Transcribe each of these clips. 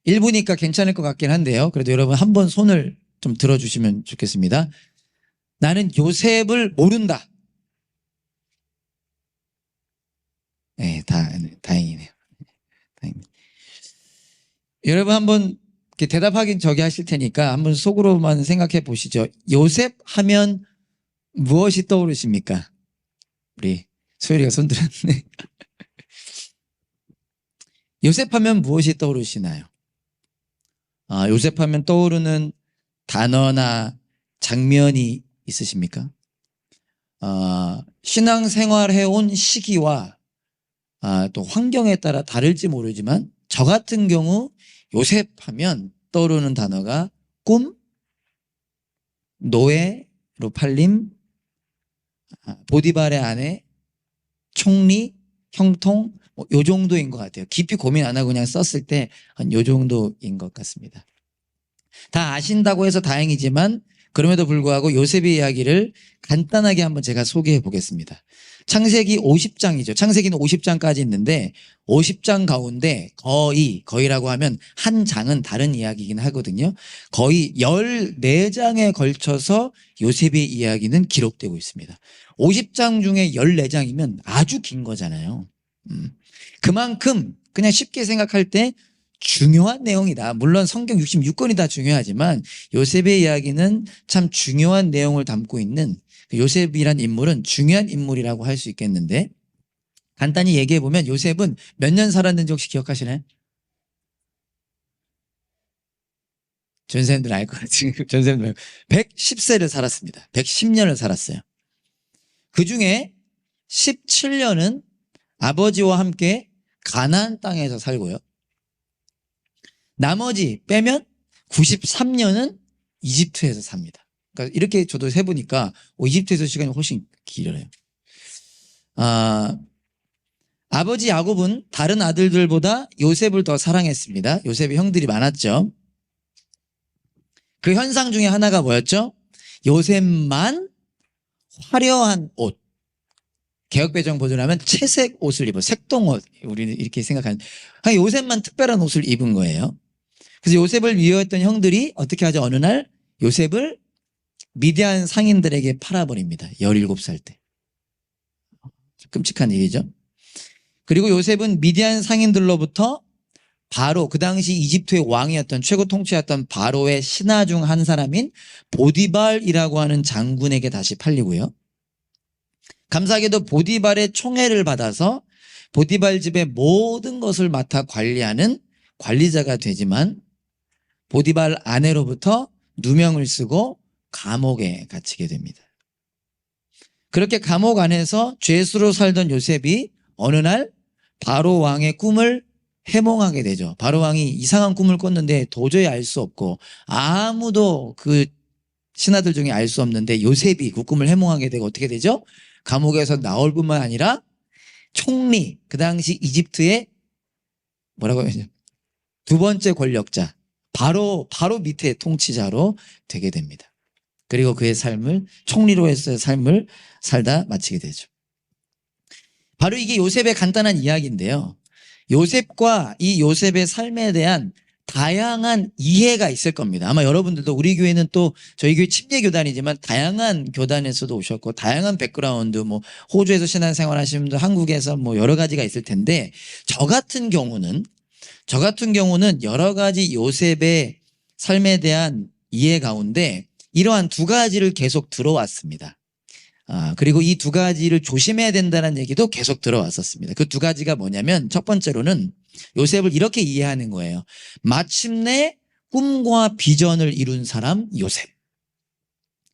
일부니까 괜찮을 것 같긴 한데요. 그래도 여러분 한번 손을 좀 들어주시면 좋겠습니다. 나는 요셉을 모른다. 네, 다행이네요. 다행입니다. 여러분 한번 이렇게 대답하긴 저기 하실 테니까 한번 속으로만 생각해 보시죠. 요셉 하면 무엇이 떠오르십니까? 우리 소율이가 손 들었네. 요셉 하면 무엇이 떠오르시나요? 요셉 하면 떠오르는 단어나 장면이 있으십니까? 신앙생활 해온 시기와 또 환경에 따라 다를지 모르지만 저 같은 경우 요셉 하면 떠오르는 단어가 꿈, 노예로 팔림, 보디발의 아내, 총리, 형통, 요 정도인 것 같아요. 깊이 고민 안 하고 그냥 썼을 때 한 요 정도인 것 같습니다. 다 아신다고 해서 다행이지만 그럼에도 불구하고 요셉의 이야기를 간단하게 한번 제가 소개해 보겠습니다. 창세기 50장이죠. 창세기는 50장까지 있는데 50장 가운데 거의라고 하면 한 장은 다른 이야기이긴 하거든요. 거의 14장에 걸쳐서 요셉의 이야기는 기록되고 있습니다. 50장 중에 14장이면 아주 긴 거잖아요. 그만큼 그냥 쉽게 생각할 때 중요한 내용이다. 물론 성경 66권이 다 중요하지만 요셉의 이야기는 참 중요한 내용을 담고 있는 요셉이란 인물은 중요한 인물이라고 할 수 있겠는데 간단히 얘기해 보면 요셉은 몇 년 살았는지 혹시 기억하시나요? 전생들 알 것 같아요. 전생들 110세를 살았습니다. 110년을 살았어요. 그 중에 17년은 아버지와 함께 가나안 땅에서 살고요. 나머지 빼면 93년은 이집트에서 삽니다. 그러니까 이렇게 저도 세보니까 이집트에서 시간이 훨씬 길어요. 아버지 야곱은 다른 아들들보다 요셉을 더 사랑했습니다. 요셉의 형들이 많았죠. 그 현상 중에 하나가 뭐였죠? 요셉만 화려한 옷. 개혁배정 버전하면 채색 옷을 입어 색동옷. 우리는 이렇게 생각하는. 요셉만 특별한 옷을 입은 거예요. 그래서 요셉을 미워했던 형들이 어떻게 하죠? 어느 날 요셉을 미디안 상인들에게 팔아버립니다. 17살 때. 끔찍한 일이죠. 그리고 요셉은 미디안 상인들로부터 바로 그 당시 이집트의 왕이었던 최고 통치였던 바로의 신하 중 한 사람인 보디발이라고 하는 장군에게 다시 팔리고요. 감사하게도 보디발의 총애를 받아서 보디발 집의 모든 것을 맡아 관리하는 관리자가 되지만 보디발 아내로부터 누명을 쓰고 감옥에 갇히게 됩니다. 그렇게 감옥 안에서 죄수로 살던 요셉이 어느 날 바로 왕의 꿈을 해몽하게 되죠. 바로 왕이 이상한 꿈을 꿨는데 도저히 알 수 없고 아무도 그 신하들 중에 알 수 없는데 요셉이 그 꿈을 해몽하게 되고 어떻게 되죠? 감옥에서 나올 뿐만 아니라 총리, 그 당시 이집트의 뭐라고 해야죠? 두 번째 권력자, 바로 밑에 통치자로 되게 됩니다. 그리고 그의 삶을 총리로서의 삶을 살다 마치게 되죠. 바로 이게 요셉의 간단한 이야기인데요. 요셉과 이 요셉의 삶에 대한 다양한 이해가 있을 겁니다. 아마 여러분들도 우리 교회는 또 저희 교회 침례교단이지만 다양한 교단에서도 오셨고 다양한 백그라운드 뭐 호주에서 신앙생활 하시는 분들 한국에서 뭐 여러 가지가 있을 텐데 저 같은 경우는 여러 가지 요셉의 삶에 대한 이해 가운데 이러한 두 가지를 계속 들어왔습니다. 그리고 이 두 가지를 조심해야 된다는 얘기도 계속 들어왔었습니다. 그 두 가지가 뭐냐면 첫 번째로는 요셉을 이렇게 이해하는 거예요. 마침내 꿈과 비전을 이룬 사람 요셉.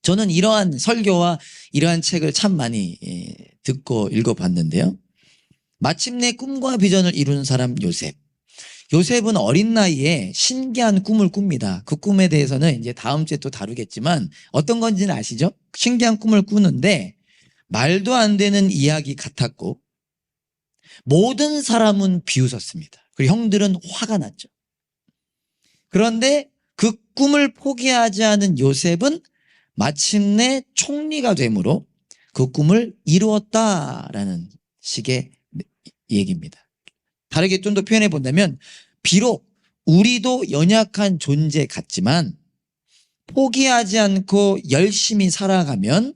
저는 이러한 설교와 이러한 책을 참 많이 듣고 읽어봤는데요. 마침내 꿈과 비전을 이룬 사람 요셉. 요셉은 어린 나이에 신기한 꿈을 꿉니다. 그 꿈에 대해서는 이제 다음 주에 또 다루겠지만 어떤 건지는 아시죠? 신기한 꿈을 꾸는데 말도 안 되는 이야기 같았고 모든 사람은 비웃었습니다. 그리고 형들은 화가 났죠. 그런데 그 꿈을 포기하지 않은 요셉은 마침내 총리가 되므로 그 꿈을 이루었다라는 식의 얘기입니다. 다르게 좀 더 표현해 본다면 비록 우리도 연약한 존재 같지만 포기하지 않고 열심히 살아가면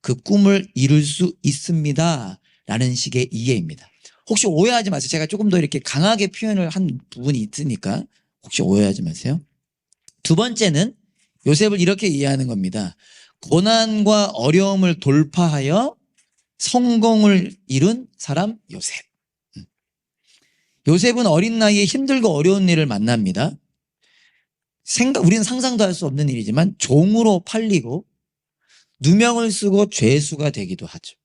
그 꿈을 이룰 수 있습니다. 라는 식의 이해입니다. 혹시 오해하지 마세요. 제가 조금 더 이렇게 강하게 표현을 한 부분이 있으니까 혹시 오해하지 마세요. 두 번째는 요셉을 이렇게 이해하는 겁니다. 고난과 어려움을 돌파하여 성공을 이룬 사람 요셉. 요셉은 어린 나이에 힘들고 어려운 일을 만납니다. 우리는 상상도 할 수 없는 일이지만 종으로 팔리고 누명을 쓰고 죄수가 되기도 하죠.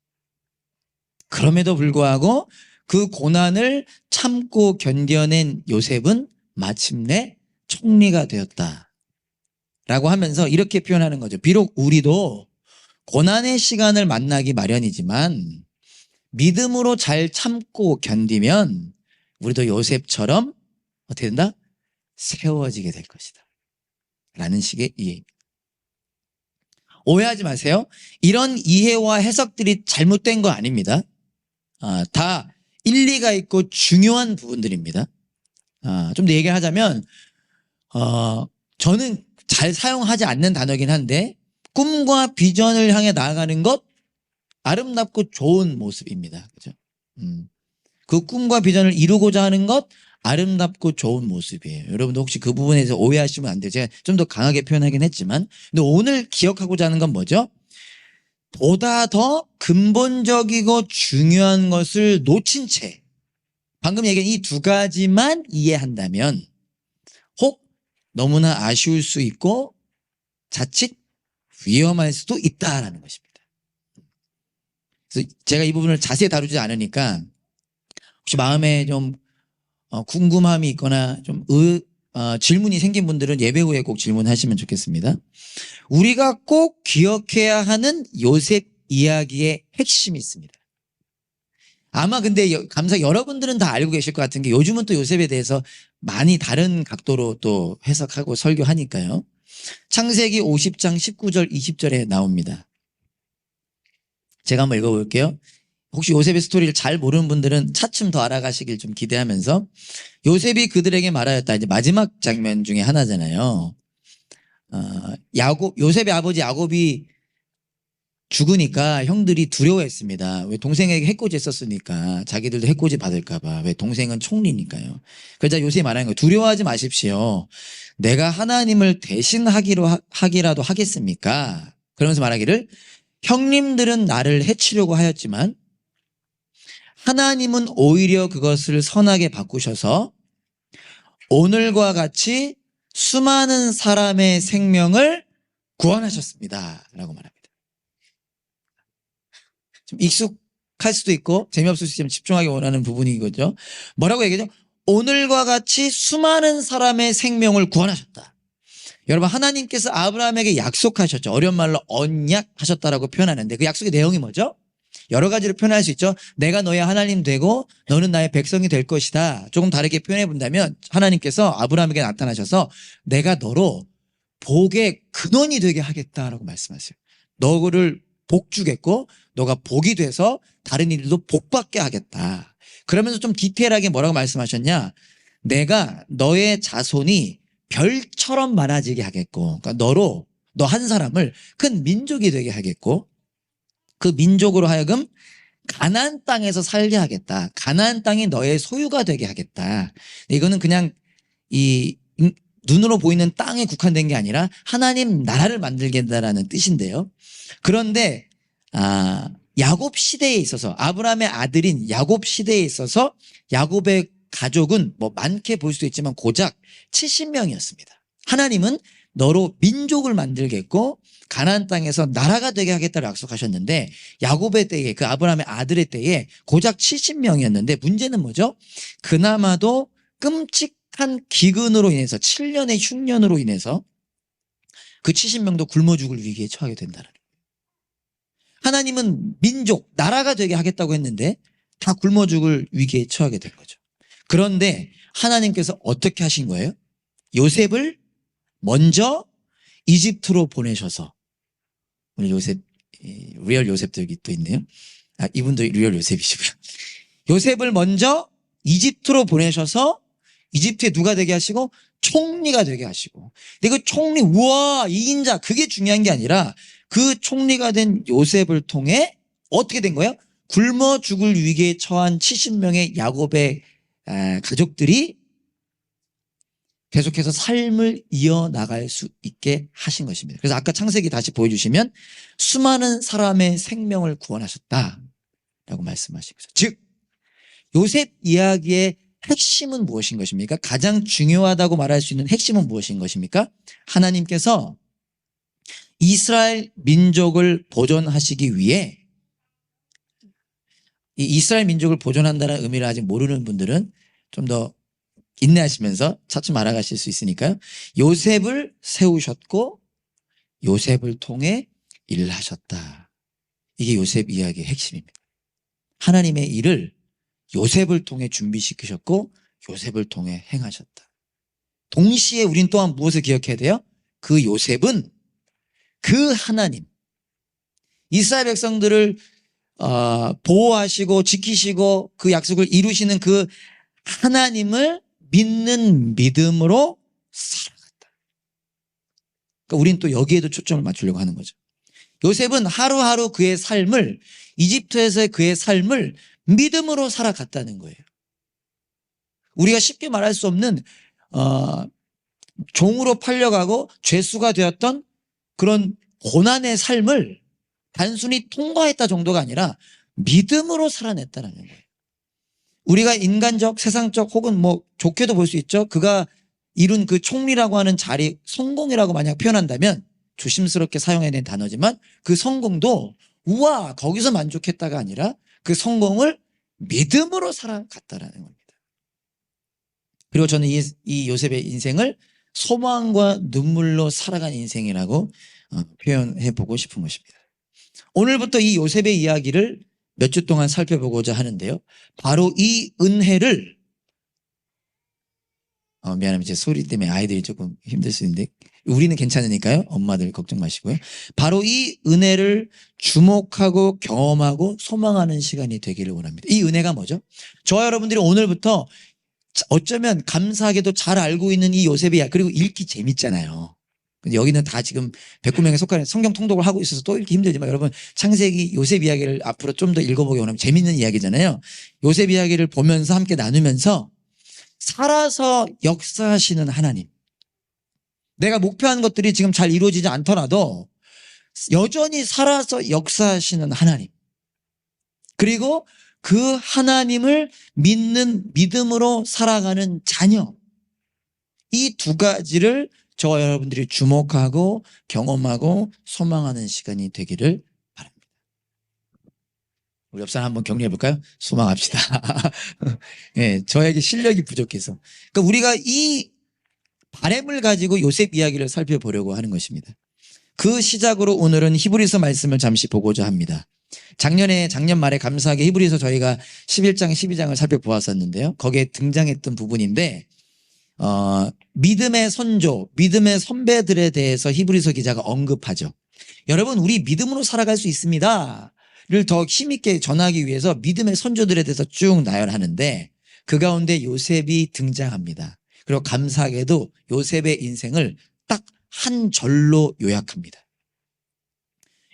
그럼에도 불구하고 그 고난을 참고 견뎌낸 요셉은 마침내 총리가 되었다. 라고 하면서 이렇게 표현하는 거죠. 비록 우리도 고난의 시간을 만나기 마련이지만 믿음으로 잘 참고 견디면 우리도 요셉처럼 어떻게 된다? 세워지게 될 것이다. 라는 식의 이해입니다. 오해하지 마세요. 이런 이해와 해석들이 잘못된 거 아닙니다. 다 일리가 있고 중요한 부분들입니다. 좀 더 얘기를 하자면 저는 잘 사용하지 않는 단어긴 한데 꿈과 비전을 향해 나아가는 것 아름답고 좋은 모습입니다. 그죠? 그 꿈과 비전을 이루고자 하는 것 아름답고 좋은 모습이에요. 여러분도 혹시 그 부분에서 오해하시면 안 돼요. 제가 좀 더 강하게 표현하긴 했지만 근데 오늘 기억하고자 하는 건 뭐죠? 보다 더 근본적이고 중요한 것을 놓친 채 방금 얘기한 이 두 가지만 이해한다면 혹 너무나 아쉬울 수 있고 자칫 위험할 수도 있다라는 것입니다. 그래서 제가 이 부분을 자세히 다루지 않으니까 혹시 마음에 좀 궁금함이 있거나 좀 질문이 생긴 분들은 예배 후에 꼭 질문하시면 좋겠습니다. 우리가 꼭 기억해야 하는 요셉 이야기의 핵심이 있습니다. 아마 근데 감사 여러분들은 다 알고 계실 것 같은 게 요즘은 또 요셉에 대해서 많이 다른 각도로 또 해석하고 설교하니까요. 창세기 50장 19절 20절에 나옵니다. 제가 한번 읽어볼게요. 혹시 요셉의 스토리를 잘 모르는 분들은 차츰 더 알아가시길 좀 기대하면서 요셉이 그들에게 말하였다. 이제 마지막 장면 중에 하나잖아요. 요셉의 아버지 야곱이 죽으니까 형들이 두려워했습니다. 왜 동생에게 해코지 했었으니까 자기들도 해코지 받을까봐. 왜 동생은 총리니까요. 그러자 요셉이 말하는 거예요. 두려워하지 마십시오. 내가 하나님을 대신하기라도 하겠습니까? 그러면서 말하기를 형님들은 나를 해치려고 하였지만 하나님은 오히려 그것을 선하게 바꾸셔서 오늘과 같이 수많은 사람의 생명을 구원하셨습니다. 라고 말합니다. 좀 익숙할 수도 있고 재미없을 수 있지만 집중하기 원하는 부분인 거죠. 뭐라고 얘기하죠? 오늘과 같이 수많은 사람의 생명을 구원하셨다. 여러분 하나님께서 아브라함에게 약속하셨죠. 어려운 말로 언약하셨다라고 표현하는데 그 약속의 내용이 뭐죠? 여러 가지로 표현할 수 있죠. 내가 너의 하나님 되고 너는 나의 백성이 될 것이다. 조금 다르게 표현해 본다면 하나님께서 아브라함에게 나타나셔서 내가 너로 복의 근원이 되게 하겠다라고 말씀하세요. 너를 복 주겠고 너가 복이 돼서 다른 이들도 복 받게 하겠다. 그러면서 좀 디테일하게 뭐라고 말씀하셨냐? 내가 너의 자손이 별처럼 많아지게 하겠고 그러니까 너 한 사람을 큰 민족이 되게 하겠고 그 민족으로 하여금 가나안 땅에서 살게 하겠다. 가나안 땅이 너의 소유가 되게 하겠다. 이거는 그냥 눈으로 보이는 땅에 국한된 게 아니라 하나님 나라를 만들겠다라는 뜻인데요. 그런데 야곱 시대에 있어서 아브라함의 아들인 야곱 시대에 있어서 야곱의 가족은 뭐 많게 볼 수도 있지만 고작 70명이었습니다. 하나님은 너로 민족을 만들겠고 가나안 땅에서 나라가 되게 하겠다고 약속하셨는데 야곱의 때에 그 아브라함의 아들의 때에 고작 70명이었는데 문제는 뭐죠? 그나마도 끔찍한 기근으로 인해서 7년의 흉년으로 인해서 그 70명도 굶어 죽을 위기에 처하게 된다는 거예요. 하나님은 민족, 나라가 되게 하겠다고 했는데 다 굶어 죽을 위기에 처하게 된 거죠. 그런데 하나님께서 어떻게 하신 거예요? 요셉을 먼저 이집트로 보내셔서 오늘 요셉, 리얼 요셉도 여기 또 있네요. 이분도 리얼 요셉이시고요. 요셉을 먼저 이집트로 보내셔서 이집트에 누가 되게 하시고 총리가 되게 하시고. 근데 그 총리, 우와, 이인자, 그게 중요한 게 아니라 그 총리가 된 요셉을 통해 어떻게 된 거예요? 굶어 죽을 위기에 처한 70명의 야곱의 가족들이 계속해서 삶을 이어나갈 수 있게 하신 것입니다. 그래서 아까 창세기 다시 보여주시면 수많은 사람의 생명을 구원하셨다라고 말씀하신 거죠. 즉 요셉 이야기의 핵심은 무엇인 것입니까? 가장 중요하다고 말할 수 있는 핵심은 무엇인 것입니까? 하나님께서 이스라엘 민족을 보존하시기 위해, 이 이스라엘 민족을 보존한다는 의미를 아직 모르는 분들은 좀 더 인내하시면서 차츰 알아가실 수 있으니까요. 요셉을 세우셨고 요셉을 통해 일을 하셨다. 이게 요셉 이야기의 핵심입니다. 하나님의 일을 요셉을 통해 준비시키셨고 요셉을 통해 행하셨다. 동시에 우린 또한 무엇을 기억해야 돼요? 그 요셉은 그 하나님, 이스라엘 백성들을 보호하시고 지키시고 그 약속을 이루시는 그 하나님을 믿는 믿음으로 살아갔다. 그러니까 우린 또 여기에도 초점을 맞추려고 하는 거죠. 요셉은 하루하루 그의 삶을, 이집트에서의 그의 삶을 믿음으로 살아갔다는 거예요. 우리가 쉽게 말할 수 없는 종으로 팔려가고 죄수가 되었던 그런 고난의 삶을 단순히 통과했다 정도가 아니라 믿음으로 살아냈다는 거예요. 우리가 인간적, 세상적 혹은 뭐 좋게도 볼 수 있죠. 그가 이룬 그 총리라고 하는 자리, 성공이라고 만약 표현한다면, 조심스럽게 사용해야 되는 단어지만 그 성공도 우와 거기서 만족했다가 아니라 그 성공을 믿음으로 살아갔다라는 겁니다. 그리고 저는 이 요셉의 인생을 소망과 눈물로 살아간 인생이라고 표현해 보고 싶은 것입니다. 오늘부터 이 요셉의 이야기를 몇 주 동안 살펴보고자 하는데요. 바로 이 은혜를, 미안합니다. 제 소리 때문에 아이들이 조금 힘들 수 있는데 우리는 괜찮으니까요. 엄마들 걱정 마시고요. 바로 이 은혜를 주목하고 경험하고 소망하는 시간이 되기를 원합니다. 이 은혜가 뭐죠? 저와 여러분들이 오늘부터 어쩌면 감사하게도 잘 알고 있는 이 요셉의 이야기, 그리고 읽기 재밌잖아요. 근데 여기는 다 지금 109명의 속하는 성경 통독을 하고 있어서 또 읽기 힘들지만 여러분 창세기 요셉 이야기를 앞으로 좀 더 읽어보기 원하면 재밌는 이야기잖아요. 요셉 이야기를 보면서 함께 나누면서 살아서 역사하시는 하나님, 내가 목표한 것들이 지금 잘 이루어지지 않더라도 여전히 살아서 역사하시는 하나님, 그리고 그 하나님을 믿는 믿음으로 살아가는 자녀, 이 두 가지를 저와 여러분들이 주목하고 경험하고 소망하는 시간이 되기를 바랍니다. 우리 옆 사람 한번 격려해 볼까요? 소망합시다. 네, 저에게 실력이 부족해서. 그러니까 우리가 이 바램을 가지고 요셉 이야기를 살펴보려고 하는 것입니다. 그 시작으로 오늘은 히브리서 말씀을 잠시 보고자 합니다. 작년 말에 감사하게 히브리서 저희가 11장, 12장을 살펴보았었는데요. 거기에 등장했던 부분인데 믿음의 선조, 믿음의 선배들에 대해서 히브리서 기자가 언급하죠. 여러분, 우리 믿음으로 살아갈 수 있습니다 를 더 힘있게 전하기 위해서 믿음의 선조들에 대해서 쭉 나열하는데 그 가운데 요셉이 등장합니다. 그리고 감사하게도 요셉의 인생을 딱 한 절로 요약합니다.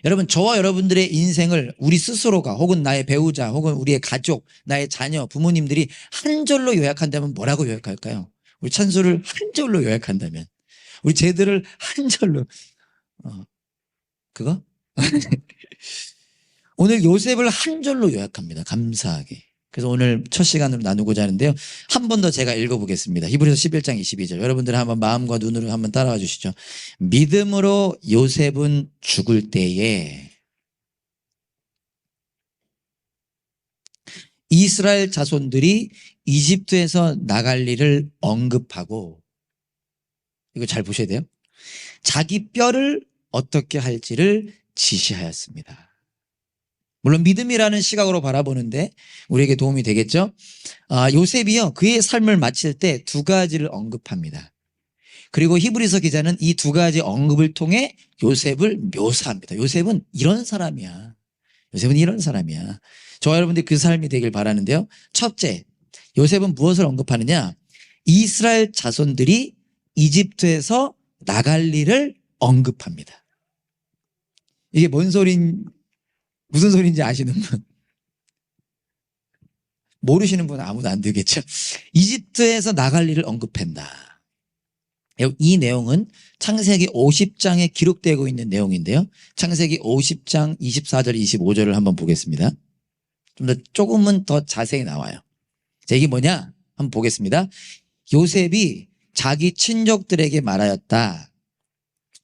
여러분, 저와 여러분들의 인생을 우리 스스로가 혹은 나의 배우자 혹은 우리의 가족, 나의 자녀, 부모님들이 한 절로 요약한다면 뭐라고 요약할까요? 우리 찬수를 한 절로 요약한다면, 우리 제들을 한 절로, 그거? 오늘 요셉을 한 절로 요약합니다. 감사하게. 그래서 오늘 첫 시간으로 나누고자 하는데요. 한 번 더 제가 읽어보겠습니다. 히브리서 11장 22절. 여러분들 한번 마음과 눈으로 한번 따라와 주시죠. 믿음으로 요셉은 죽을 때에 이스라엘 자손들이 이집트에서 나갈 일을 언급하고, 이거 잘 보셔야 돼요. 자기 뼈를 어떻게 할지를 지시하였습니다. 물론 믿음이라는 시각으로 바라보는데 우리에게 도움이 되겠죠. 요셉이요, 그의 삶을 마칠 때 두 가지를 언급합니다. 그리고 히브리서 기자는 이 두 가지 언급을 통해 요셉을 묘사합니다. 요셉은 이런 사람이야. 요셉은 이런 사람이야. 저와 여러분들이 그 삶이 되길 바라는데요. 첫째, 요셉은 무엇을 언급하느냐? 이스라엘 자손들이 이집트에서 나갈 일을 언급합니다. 이게 무슨 소리인지 아시는 분? 모르시는 분은 아무도 안 되겠죠. 이집트에서 나갈 일을 언급한다. 이 내용은 창세기 50장에 기록되고 있는 내용인데요. 창세기 50장 24절 25절을 한번 보겠습니다. 조금은 더 자세히 나와요. 자, 이게 뭐냐? 한번 보겠습니다. 요셉이 자기 친족들에게 말하였다.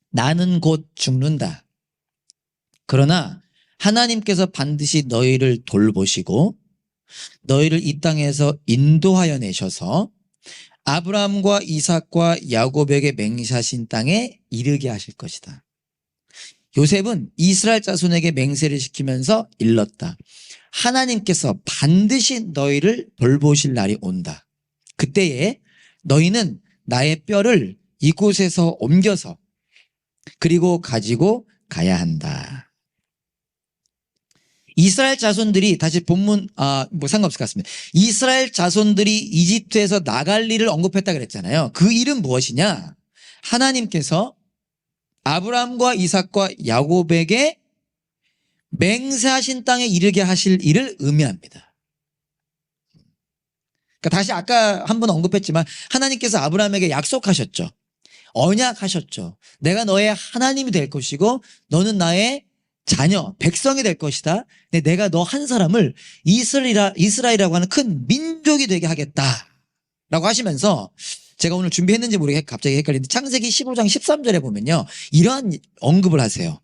나는 곧 죽는다. 그러나 하나님께서 반드시 너희를 돌보시고 너희를 이 땅에서 인도하여 내셔서 아브라함과 이삭과 야곱에게 맹세하신 땅에 이르게 하실 것이다. 요셉은 이스라엘 자손에게 맹세를 시키면서 일렀다. 하나님께서 반드시 너희를 돌보실 날이 온다. 그때에 너희는 나의 뼈를 이곳에서 옮겨서 그리고 가지고 가야 한다. 이스라엘 자손들이 다시 본문 상관없을 것 같습니다. 이스라엘 자손들이 이집트에서 나갈 일을 언급했다 그랬잖아요. 그 일은 무엇이냐? 하나님께서 아브라함과 이삭과 야곱에게 맹세하신 땅에 이르게 하실 일을 의미합니다. 그러니까 다시 아까 한번 언급했지만 하나님께서 아브라함에게 약속하셨죠. 언약하셨죠. 내가 너의 하나님이 될 것이고 너는 나의 자녀, 백성이 될 것이다. 근데 내가 너 한 사람을 이스라엘이라고 하는 큰 민족이 되게 하겠다. 라고 하시면서 제가 오늘 준비했는지 모르게 갑자기 헷갈리는데 창세기 15장 13절에 보면요. 이러한 언급을 하세요.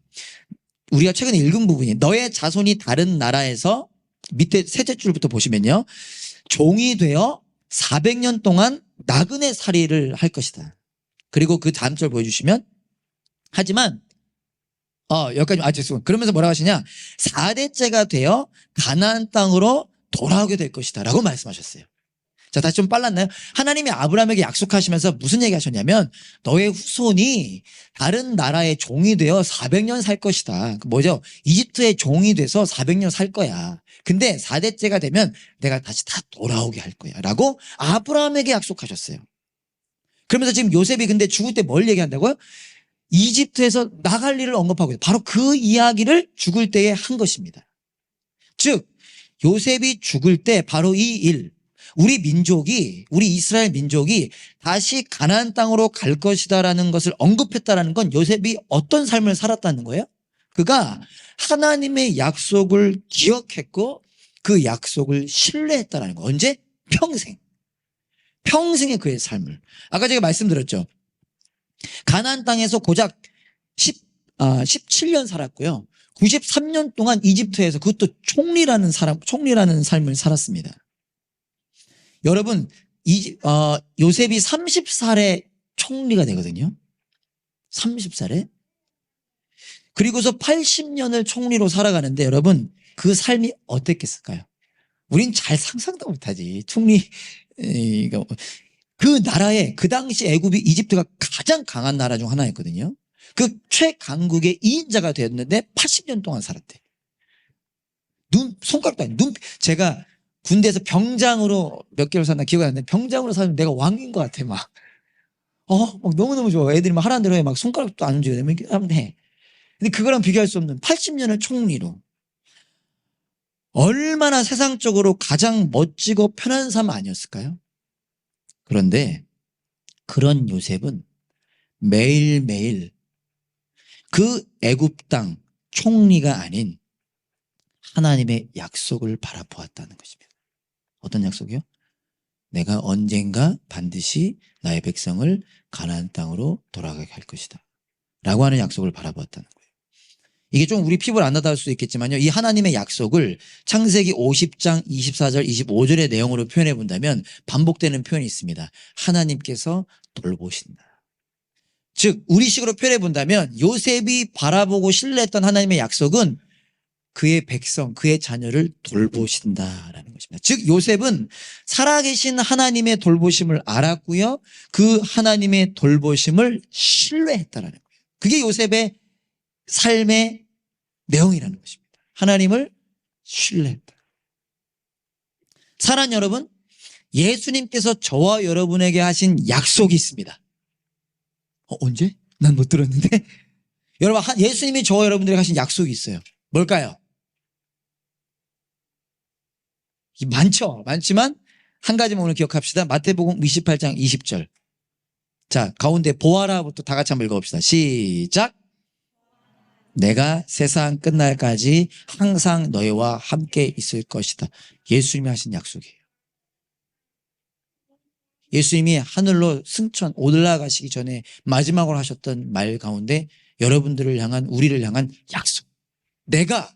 우리가 최근에 읽은 부분이 너의 자손이 다른 나라에서 밑에 셋째 줄부터 보시면요. 종이 되어 400년 동안 나그네 살이를 할 것이다. 그리고 그 다음 절 보여주시면 하지만 여기까지 죄송합니다. 그러면서 뭐라고 하시냐 4대째가 되어 가나안 땅으로 돌아오게 될 것이다 라고 말씀하셨어요. 자, 다시 좀 빨랐나요? 하나님이 아브라함에게 약속하시면서 무슨 얘기 하셨냐면 너의 후손이 다른 나라의 종이 되어 400년 살 것이다. 뭐죠? 이집트의 종이 돼서 400년 살 거야. 근데 4대째가 되면 내가 다시 다 돌아오게 할 거야 라고 아브라함에게 약속하셨어요. 그러면서 지금 요셉이 근데 죽을 때 뭘 얘기한다고요? 이집트에서 나갈 일을 언급하고 있어요. 바로 그 이야기를 죽을 때에 한 것입니다. 즉 요셉이 죽을 때 바로 이 일, 우리 이스라엘 민족이 다시 가나안 땅으로 갈 것이다라는 것을 언급했다라는 건 요셉이 어떤 삶을 살았다는 거예요? 그가 하나님의 약속을 기억했고 그 약속을 신뢰했다라는 거. 언제? 평생의 그의 삶을. 아까 제가 말씀드렸죠. 가나안 땅에서 고작 17년 살았고요. 93년 동안 이집트에서 그것도 총리라는 삶을 살았습니다. 여러분, 요셉이 30살에 총리가 되거든요. 30살에. 그리고서 80년을 총리로 살아가는데 여러분, 그 삶이 어땠겠을까요? 우린 잘 상상도 못하지. 그 나라에 그 당시 이집트가 가장 강한 나라 중 하나였거든요. 그 최강국의 2인자가 되었는데 80년 동안 살았대. 손가락도 아니고 제가 군대에서 병장으로 몇 개월 살았나 기억이 안 나는데 병장으로 살면 내가 왕인 것 같아 막 너무너무 좋아. 애들이 막 하라는 대로 해. 막 손가락도 안 움직여. 하면 해. 근데 그거랑 비교할 수 없는 80년을 총리로 얼마나 세상적으로 가장 멋지고 편한 삶 아니었을까요? 그런데 그런 요셉은 매일매일 그 애굽 땅 총리가 아닌 하나님의 약속을 바라보았다는 것입니다. 어떤 약속이요? 내가 언젠가 반드시 나의 백성을 가나안 땅으로 돌아가게 할 것이다 라고 하는 약속을 바라보았다는 거예요. 이게 좀 우리 피부를 안 나닿을 수도 있겠지만요. 이 하나님의 약속을 창세기 50장 24절 25절의 내용으로 표현해 본다면 반복되는 표현이 있습니다. 하나님께서 돌보신다. 즉 우리식으로 표현해 본다면 요셉이 바라보고 신뢰했던 하나님의 약속은 그의 백성, 그의 자녀를 돌보신다라는 것입니다. 즉 요셉은 살아계신 하나님의 돌보심을 알았고요. 그 하나님의 돌보심을 신뢰했다라는 거예요. 그게 요셉의 삶의 내용이라는 것입니다. 하나님을 신뢰했다. 사랑 여러분, 예수님께서 저와 여러분에게 하신 약속이 있습니다. 언제? 난 못 들었는데. 여러분, 예수님이 저와 여러분들에게 하신 약속이 있어요. 뭘까요? 많죠. 많지만 한 가지만 오늘 기억합시다. 마태복음 28장 20절. 자, 가운데 보아라부터 다 같이 한번 읽어봅시다. 시작. 내가 세상 끝날까지 항상 너희와 함께 있을 것이다. 예수님이 하신 약속이에요. 예수님이 하늘로 승천 올라가시기 전에 마지막으로 하셨던 말 가운데 여러분들을 향한, 우리를 향한 약속. 내가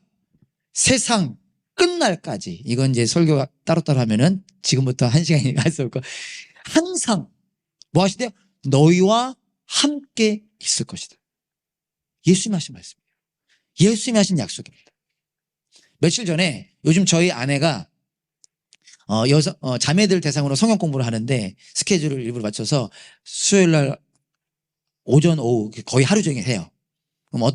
세상 끝날까지, 이건 이제 설교가 따로따로 하면은 지금부터 1시간이 할 수 없고, 항상 뭐 하시대요? 너희와 함께 있을 것이다. 예수님이 하신 말씀이에요. 예수님이 하신 약속입니다. 며칠 전에 요즘 저희 아내가 자매들 대상으로 성경 공부를 하는데 스케줄을 일부러 맞춰서 수요일 날 오전 오후 거의 하루 종일 해요. 그럼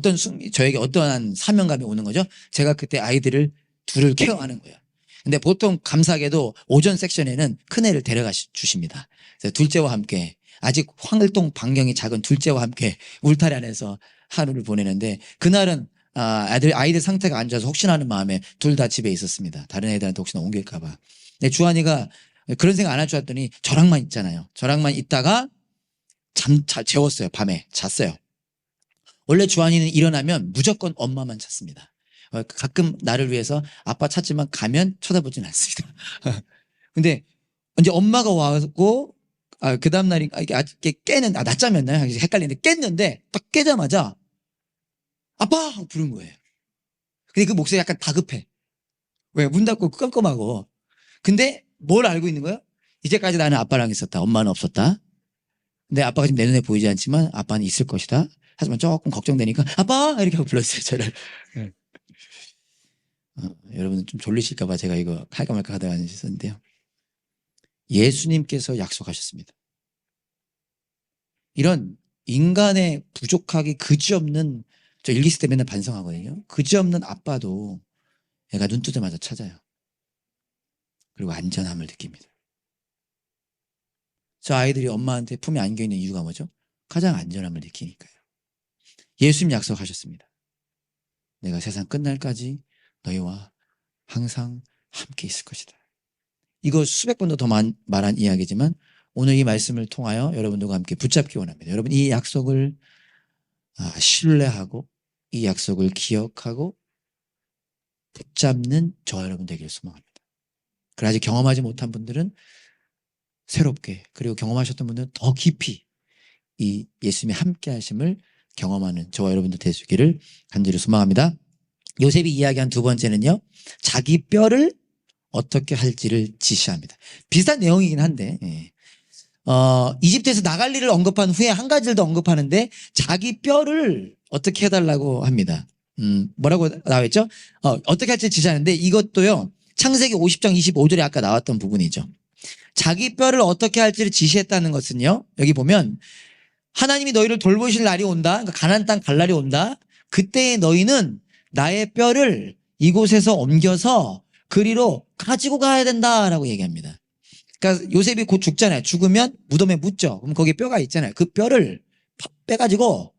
저에게 어떠한 사명감이 오는 거죠? 제가 그때 아이들을 둘을 케어하는 거예요. 근데 보통 감사하게도 오전 섹션에는 큰애를 데려가 주십니다. 그래서 둘째와 함께, 아직 황을동 반경이 작은 둘째와 함께 울타리 안에서 하루를 보내는데, 그날은 아이들 상태가 안 좋아서 혹시나 하는 마음에 둘 다 집에 있었습니다. 다른 애들한테 혹시나 옮길까 봐. 근데 주한이가 그런 생각 안 할 줄 알았더니 저랑만 있잖아요. 저랑만 있다가 재웠어요. 밤에 잤어요. 원래 주한이는 일어나면 무조건 엄마만 찾습니다. 가끔 나를 위해서 아빠 찾지만 가면 쳐다보진 않습니다. 근데 이제 엄마가 와고 그 다음날이 낮잠이었나요? 헷갈리는데 깼는데 딱 깨자마자 아빠! 하고 부른 거예요. 근데 그 목소리 약간 다급해. 왜? 문 닫고 깜깜하고. 근데 뭘 알고 있는 거예요? 이제까지 나는 아빠랑 있었다. 엄마는 없었다. 근데 아빠가 지금 내 눈에 보이지 않지만 아빠는 있을 것이다. 하지만 조금 걱정되니까 아빠! 이렇게 하고 불렀어요. 저를. 여러분 좀 졸리실까봐 제가 이거 할까 말까 하다가 있었는데요. 예수님께서 약속하셨습니다. 이런 인간의 부족하기 그지없는, 저 일기 쓸 때 맨날 반성하거든요. 그지없는 아빠도 애가 눈 뜨자마자 찾아요. 그리고 안전함을 느낍니다. 저 아이들이 엄마한테 품에 안겨있는 이유가 뭐죠? 가장 안전함을 느끼니까요. 예수님 약속하셨습니다. 내가 세상 끝날까지 너희와 항상 함께 있을 것이다. 이거 수백 번도 더 말한 이야기지만 오늘 이 말씀을 통하여 여러분들과 함께 붙잡기 원합니다. 여러분 이 약속을 신뢰하고 이 약속을 기억하고 붙잡는 저와 여러분 되기를 소망합니다. 그걸 아직 경험하지 못한 분들은 새롭게, 그리고 경험하셨던 분들은 더 깊이 이 예수님의 함께 하심을 경험하는 저와 여러분들 되시기를 간절히 소망합니다. 요셉이 이야기한 두 번째는요, 자기 뼈를 어떻게 할지를 지시합니다. 비슷한 내용이긴 한데, 이집트에서 나갈 일을 언급한 후에 한 가지를 더 언급하는데 자기 뼈를 어떻게 해달라고 합니다. 뭐라고 나와있죠? 어떻게 할지 지시하는데 이것도요, 창세기 50장 25절에 아까 나왔던 부분이죠. 자기 뼈를 어떻게 할지를 지시했다는 것은요, 여기 보면 하나님이 너희를 돌보실 날이 온다. 그러니까 가나안 땅 갈 날이 온다. 그때에 너희는 나의 뼈를 이곳에서 옮겨서 그리로 가지고 가야 된다라고 얘기합니다. 그러니까 요셉이 곧 죽잖아요. 죽으면 무덤에 묻죠. 그럼 거기에 뼈가 있잖아요. 그 뼈를 빼가지고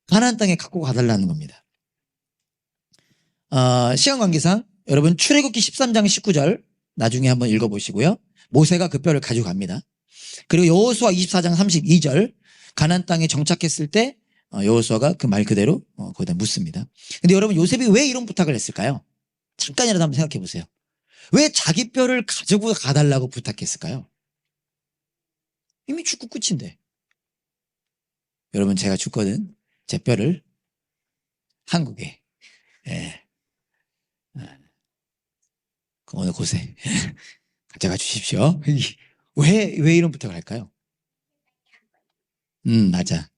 가나안 땅에 갖고 가달라는 겁니다. 시간 관계상 여러분 출애굽기 13장 19절 나중에 한번 읽어보시고요. 모세가 그 뼈를 가지고 갑니다. 그리고 여호수아 24장 32절 가나안 땅에 정착했을 때 여호수아가 그 말 그대로 거기다 묻습니다. 근데 여러분 요셉이 왜 이런 부탁을 했을까요? 잠깐이라도 한번 생각해 보세요. 왜 자기 뼈를 가지고 가달라고 부탁했을까요? 이미 죽고 끝인데. 여러분 제가 죽거든 제 뼈를 한국에 어느 곳에 가져가 주십시오. 왜 이런 부탁을 할까요? 맞아.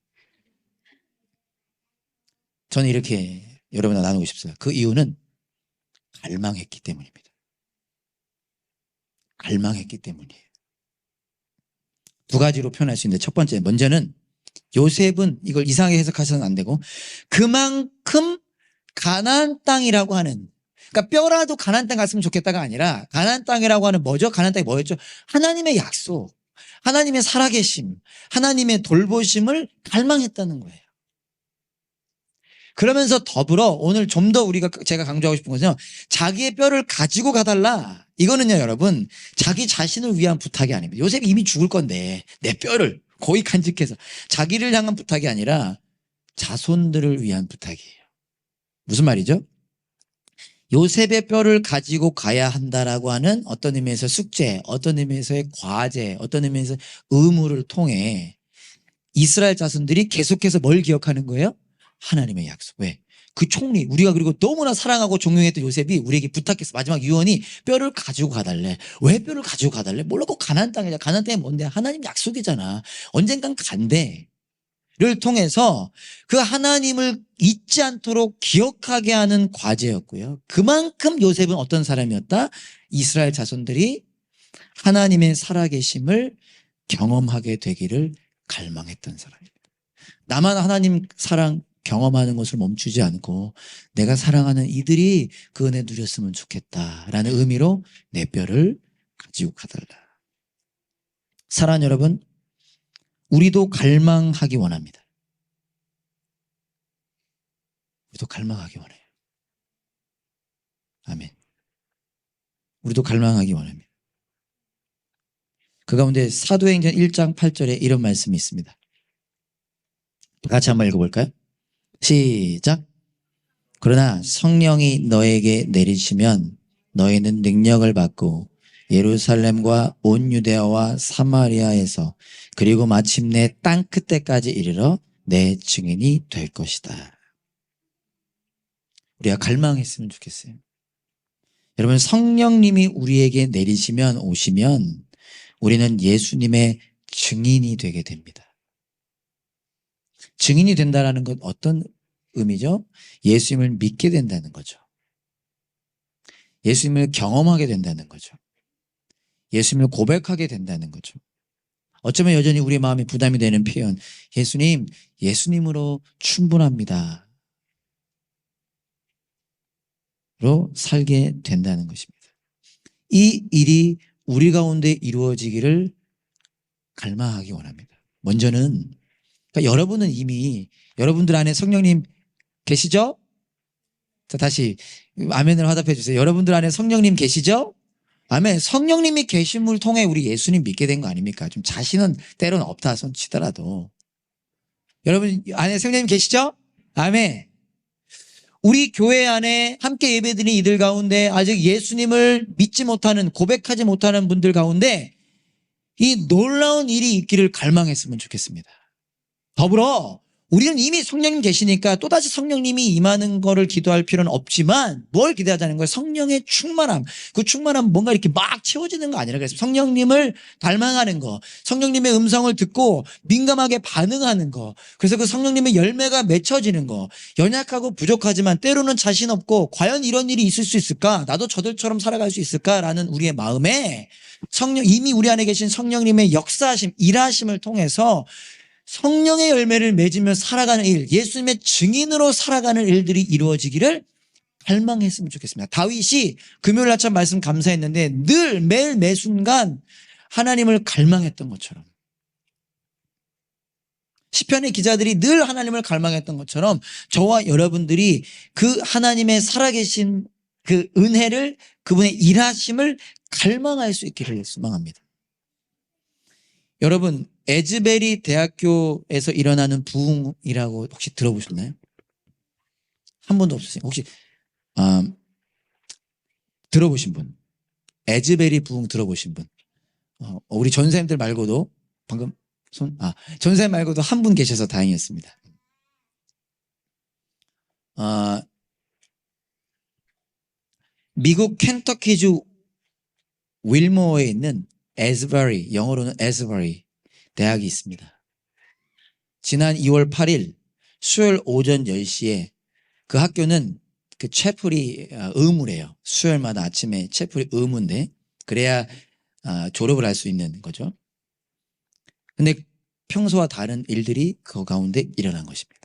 저는 이렇게 여러분과 나누고 싶습니다. 그 이유는 갈망했기 때문입니다. 갈망했기 때문이에요. 두 가지로 표현할 수 있는데 첫 번째, 먼저는 요셉은 이걸 이상하게 해석하셔서는 안 되고 그만큼 가나안 땅이라고 하는 그러니까 뼈라도 가나안 땅 갔으면 좋겠다가 아니라 가나안 땅이라고 하는 뭐죠? 가나안 땅이 뭐였죠? 하나님의 약속, 하나님의 살아계심, 하나님의 돌보심을 갈망했다는 거예요. 그러면서 더불어 오늘 좀 더 제가 강조하고 싶은 것은요, 자기의 뼈를 가지고 가달라. 이거는요, 여러분, 자기 자신을 위한 부탁이 아닙니다. 요셉이 이미 죽을 건데 내 뼈를 거의 간직해서 자기를 향한 부탁이 아니라 자손들을 위한 부탁이에요. 무슨 말이죠? 요셉의 뼈를 가지고 가야 한다라고 하는 어떤 의미에서 숙제, 어떤 의미에서의 과제, 어떤 의미에서 의무를 통해 이스라엘 자손들이 계속해서 뭘 기억하는 거예요? 하나님의 약속. 왜? 그 총리, 우리가 그리고 너무나 사랑하고 존경했던 요셉이 우리에게 부탁했어. 마지막 유언이 뼈를 가지고 가달래. 왜 뼈를 가지고 가달래? 몰라, 꼭 가나안 땅이잖아. 가나안 땅이 뭔데? 하나님 약속이잖아. 언젠간 간대. 를 통해서 그 하나님을 잊지 않도록 기억하게 하는 과제였고요. 그만큼 요셉은 어떤 사람이었다? 이스라엘 자손들이 하나님의 살아계심을 경험하게 되기를 갈망했던 사람입니다. 나만 하나님 사랑 경험하는 것을 멈추지 않고 내가 사랑하는 이들이 그 은혜 누렸으면 좋겠다라는 의미로 내 뼈를 가지고 가달라. 사랑하는 여러분, 우리도 갈망하기 원합니다. 우리도 갈망하기 원해요. 아멘. 우리도 갈망하기 원합니다. 그 가운데 사도행전 1장 8절에 이런 말씀이 있습니다. 같이 한번 읽어볼까요? 시작. 그러나 성령이 너에게 내리시면 너희는 능력을 받고 예루살렘과 온 유대아와 사마리아에서 그리고 마침내 땅 끝에까지 이르러 내 증인이 될 것이다. 우리가 갈망했으면 좋겠어요. 여러분, 성령님이 우리에게 오시면 우리는 예수님의 증인이 되게 됩니다. 증인이 된다는 건 어떤 의미죠? 예수님을 믿게 된다는 거죠. 예수님을 경험하게 된다는 거죠. 예수님을 고백하게 된다는 거죠. 어쩌면 여전히 우리 마음에 부담이 되는 표현, 예수님으로 충분합니다. 로 살게 된다는 것입니다. 이 일이 우리 가운데 이루어지기를 갈망하기 원합니다. 먼저는, 그러니까 여러분은 이미 여러분들 안에 성령님 계시죠? 자, 다시 아멘을 화답해 주세요. 여러분들 안에 성령님 계시죠? 아멘. 성령님이 계심을 통해 우리 예수님 믿게 된 거 아닙니까? 좀 자신은 때로는 없다 손 치더라도. 여러분 안에 성령님 계시죠? 아멘. 우리 교회 안에 함께 예배드린 이들 가운데 아직 예수님을 믿지 못하는, 고백하지 못하는 분들 가운데 이 놀라운 일이 있기를 갈망했으면 좋겠습니다. 더불어 우리는 이미 성령님 계시니까 또다시 성령님이 임하는 거를 기도할 필요는 없지만 뭘 기대하자는 거예요? 성령의 충만함. 그 충만함 뭔가 이렇게 막 채워지는 거 아니라 그래서 성령님을 닮아가는 거, 성령님의 음성을 듣고 민감하게 반응하는 거, 그래서 그 성령님의 열매가 맺혀지는 거, 연약하고 부족하지만 때로는 자신 없고 과연 이런 일이 있을 수 있을까? 나도 저들처럼 살아갈 수 있을까라는 우리의 마음에 이미 우리 안에 계신 성령님의 역사하심, 일하심을 통해서 성령의 열매를 맺으며 살아가는 일, 예수님의 증인으로 살아가는 일들이 이루어지기를 갈망했으면 좋겠습니다. 다윗이 금요일 아침 말씀 감사했는데 늘 매일 매순간 하나님을 갈망했던 것처럼, 시편의 기자들이 늘 하나님을 갈망했던 것처럼 저와 여러분들이 그 하나님의 살아계신 그 은혜를, 그분의 일하심을 갈망할 수 있기를 소망합니다. 여러분, 에즈베리 대학교에서 일어나는 부흥이라고 혹시 들어보셨나요? 한 번도 없으세요? 혹시 들어보신 분? 에즈베리 부흥 들어보신 분? 우리 전사님들 말고도 방금 전사님 말고도 한 분 계셔서 다행이었습니다. 미국 켄터키주 윌모어에 있는 에즈버리, 영어로는 에즈버리 대학이 있습니다. 지난 2월 8일 수요일 오전 10시에 그 학교는 그 채플이 의무래요. 수요일마다 아침에 채플이 의무인데 그래야 졸업을 할 수 있는 거죠. 근데 평소와 다른 일들이 그 가운데 일어난 것입니다.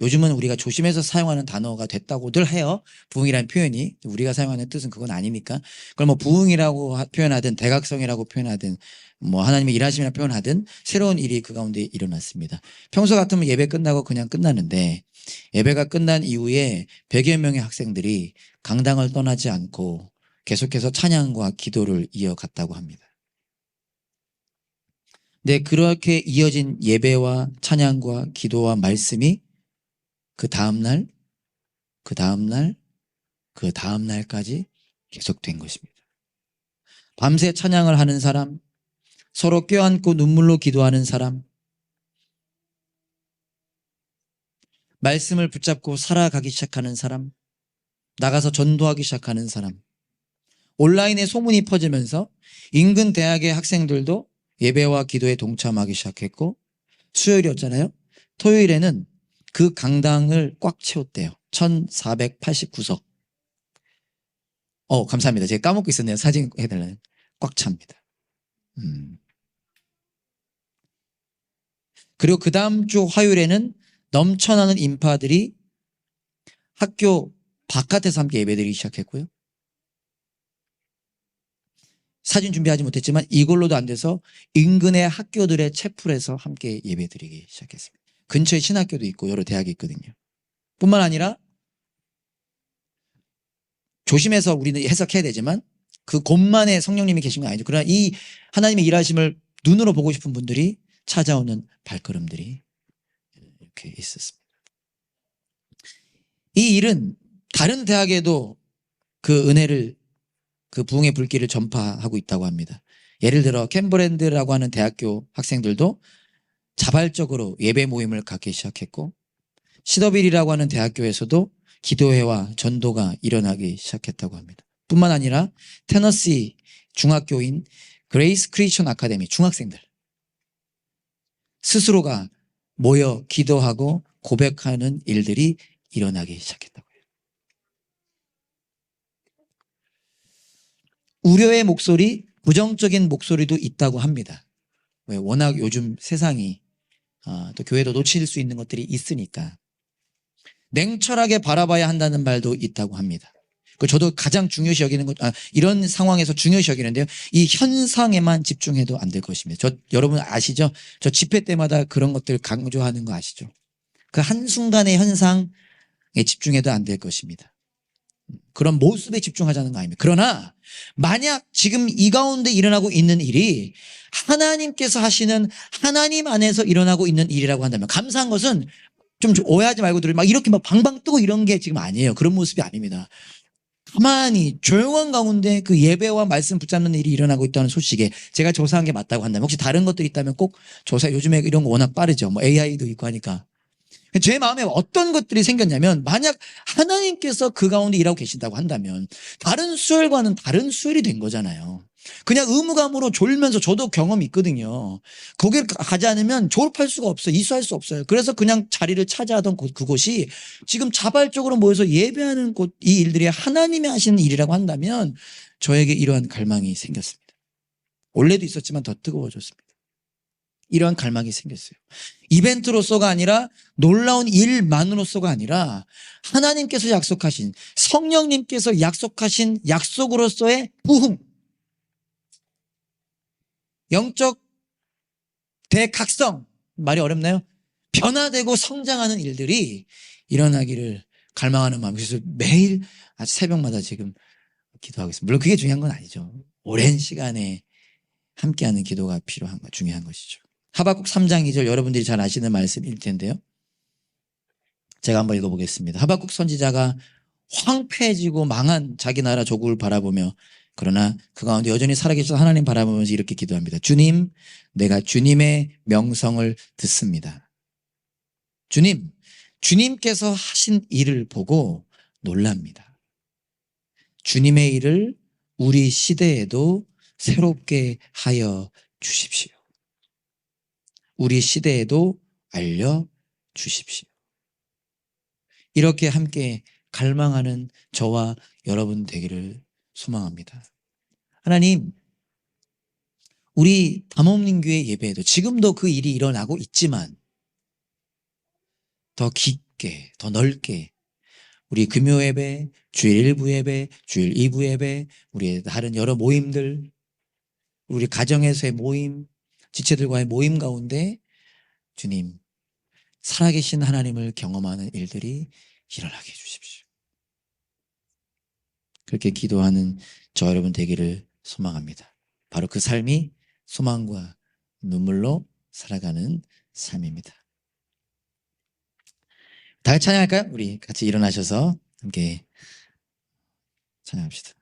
요즘은 우리가 조심해서 사용하는 단어가 됐다고들 해요. 부흥이라는 표현이. 우리가 사용하는 뜻은 그건 아니니까. 그걸 뭐 부흥이라고 표현하든 대각성이라고 표현하든 뭐 하나님의 일하심이라고 표현하든 새로운 일이 그 가운데 일어났습니다. 평소 같으면 예배 끝나고 그냥 끝나는데 예배가 끝난 이후에 100여 명의 학생들이 강당을 떠나지 않고 계속해서 찬양과 기도를 이어갔다고 합니다. 네, 그렇게 이어진 예배와 찬양과 기도와 말씀이 그 다음날, 그 다음날, 그 다음날까지 계속된 것입니다. 밤새 찬양을 하는 사람, 서로 껴안고 눈물로 기도하는 사람, 말씀을 붙잡고 살아가기 시작하는 사람, 나가서 전도하기 시작하는 사람, 온라인에 소문이 퍼지면서 인근 대학의 학생들도 예배와 기도에 동참하기 시작했고 수요일이었잖아요. 토요일에는 그 강당을 꽉 채웠대요. 1489석. 감사합니다. 제가 까먹고 있었네요. 사진 해달라는. 꽉 찹니다. 그리고 그 다음 주 화요일에는 넘쳐나는 인파들이 학교 바깥에서 함께 예배드리기 시작했고요. 사진 준비하지 못했지만 이걸로도 안 돼서 인근의 학교들의 채플에서 함께 예배드리기 시작했습니다. 근처에 신학교도 있고 여러 대학이 있거든요. 뿐만 아니라 조심해서 우리는 해석해야 되지만 그 곳만에 성령님이 계신 건 아니죠. 그러나 이 하나님의 일하심을 눈으로 보고 싶은 분들이 찾아오는 발걸음들이 이렇게 있었습니다. 이 일은 다른 대학에도 그 은혜를, 그 부흥의 불길을 전파하고 있다고 합니다. 예를 들어 캠브랜드라고 하는 대학교 학생들도 자발적으로 예배 모임을 갖기 시작했고 시더빌이라고 하는 대학교에서도 기도회와 전도가 일어나기 시작했다고 합니다. 뿐만 아니라 테너시 중학교인 그레이스 크리스천 아카데미 중학생들 스스로가 모여 기도하고 고백하는 일들이 일어나기 시작했다고 해요. 우려의 목소리, 부정적인 목소리도 있다고 합니다. 왜? 워낙 요즘 세상이 또 교회도 놓칠 수 있는 것들이 있으니까 냉철하게 바라봐야 한다는 말도 있다고 합니다. 저도 가장 중요시 여기는 것, 이런 상황에서 중요시 여기는데요. 이 현상에만 집중해도 안 될 것입니다. 여러분 아시죠? 저 집회 때마다 그런 것들 강조하는 거 아시죠? 그 한순간의 현상에 집중해도 안 될 것입니다. 그런 모습에 집중하자는 거 아닙니다. 그러나 만약 지금 이 가운데 일어나고 있는 일이 하나님께서 하시는 하나님 안에서 일어나고 있는 일이라고 한다면 감사한 것은 좀 오해하지 말고 들으면 막 이렇게 막 방방 뜨고 이런 게 지금 아니에요. 그런 모습이 아닙니다. 가만히 조용한 가운데 그 예배와 말씀 붙잡는 일이 일어나고 있다는 소식에 제가 조사한 게 맞다고 한다면 혹시 다른 것들이 있다면 꼭 조사, 요즘에 이런 거 워낙 빠르죠. 뭐 AI도 있고 하니까. 제 마음에 어떤 것들이 생겼냐면 만약 하나님께서 그 가운데 일하고 계신다고 한다면 다른 수혈과는 다른 수혈이 된 거잖아요. 그냥 의무감으로 졸면서 저도 경험이 있거든요. 거기를 가지 않으면 졸업할 수가 없어요. 이수할 수 없어요. 그래서 그냥 자리를 차지하던 그곳이 지금 자발적으로 모여서 예배하는 곳, 이 일들이 하나님이 하시는 일이라고 한다면 저에게 이러한 갈망이 생겼습니다. 원래도 있었지만 더 뜨거워졌습니다. 이러한 갈망이 생겼어요. 이벤트로서가 아니라 놀라운 일만으로서가 아니라 하나님께서 약속하신 성령님께서 약속하신 약속으로서의 부흥, 영적 대각성, 말이 어렵나요? 변화되고 성장하는 일들이 일어나기를 갈망하는 마음. 그래서 매일 아주 새벽마다 지금 기도하고 있습니다. 물론 그게 중요한 건 아니죠. 오랜 시간에 함께하는 기도가 필요한 거, 중요한 것이죠. 하박국 3장 2절 여러분들이 잘 아시는 말씀일 텐데요. 제가 한번 읽어보겠습니다. 하박국 선지자가 황폐해지고 망한 자기 나라 조국을 바라보며 그러나 그 가운데 여전히 살아계셔서 하나님 바라보면서 이렇게 기도합니다. 주님, 내가 주님의 명성을 듣습니다. 주님, 주님께서 하신 일을 보고 놀랍니다. 주님의 일을 우리 시대에도 새롭게 하여 주십시오. 우리 시대에도 알려주십시오. 이렇게 함께 갈망하는 저와 여러분 되기를 소망합니다. 하나님, 우리 담업린교회 예배에도 지금도 그 일이 일어나고 있지만 더 깊게, 더 넓게 우리 금요 예배, 주일 1부 예배, 주일 2부 예배, 우리의 다른 여러 모임들, 우리 가정에서의 모임, 지체들과의 모임 가운데 주님, 살아계신 하나님을 경험하는 일들이 일어나게 해주십시오. 그렇게 기도하는 저 여러분 되기를 소망합니다. 바로 그 삶이 소망과 눈물로 살아가는 삶입니다. 다 같이 찬양할까요? 우리 같이 일어나셔서 함께 찬양합시다.